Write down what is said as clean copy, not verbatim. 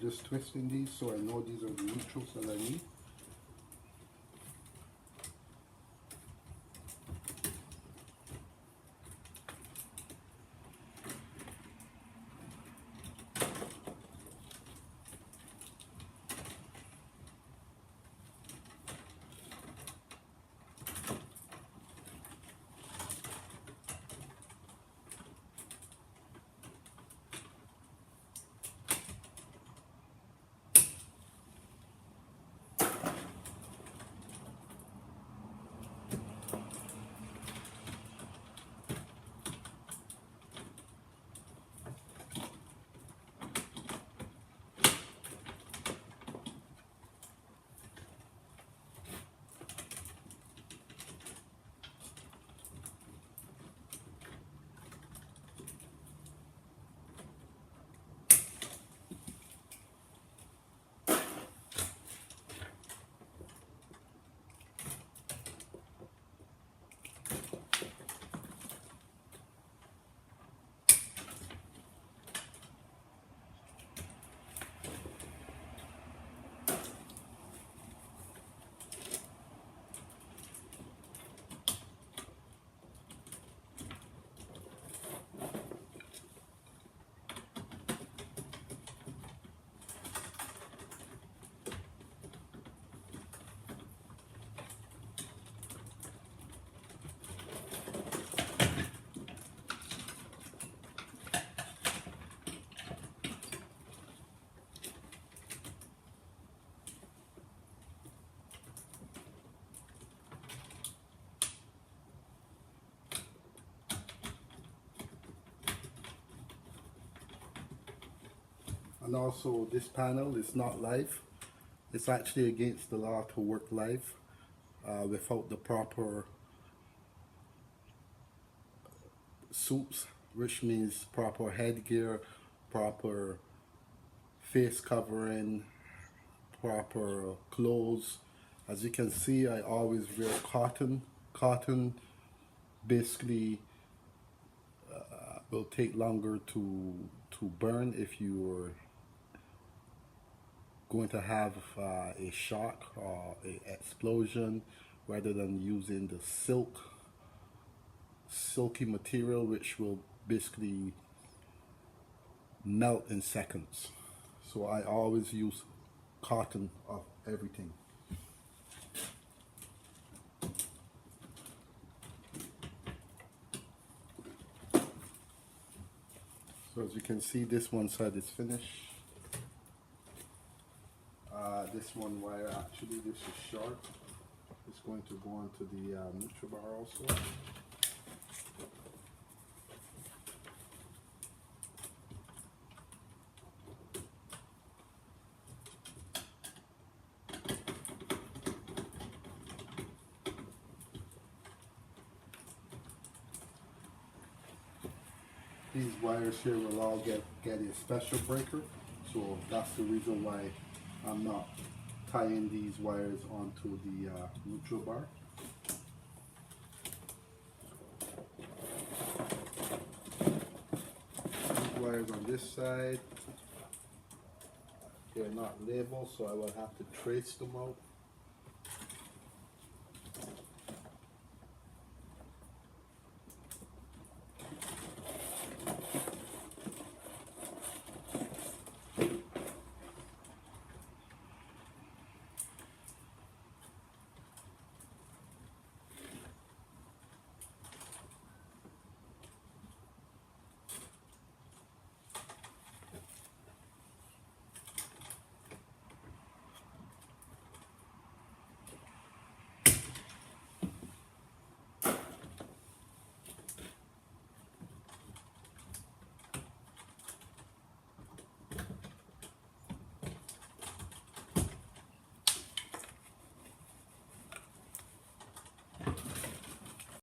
just twisting these so I know these are the neutrals that I need. And also this panel is not live. It's actually against the law to work live without the proper suits, which means proper headgear, proper face covering, proper clothes. As you can see, I always wear cotton. Cotton basically will take longer to burn if you're going to have a shock or a explosion, rather than using the silky material, which will basically melt in seconds. So I always use cotton of everything. So as you can see, this one side is finished. This one wire, actually this is short. It's going to go onto the neutral bar also. These wires here will all get a special breaker, so that's the reason why I'm not tying these wires onto the neutral bar. These wires on this side, they're not labeled, so I will have to trace them out.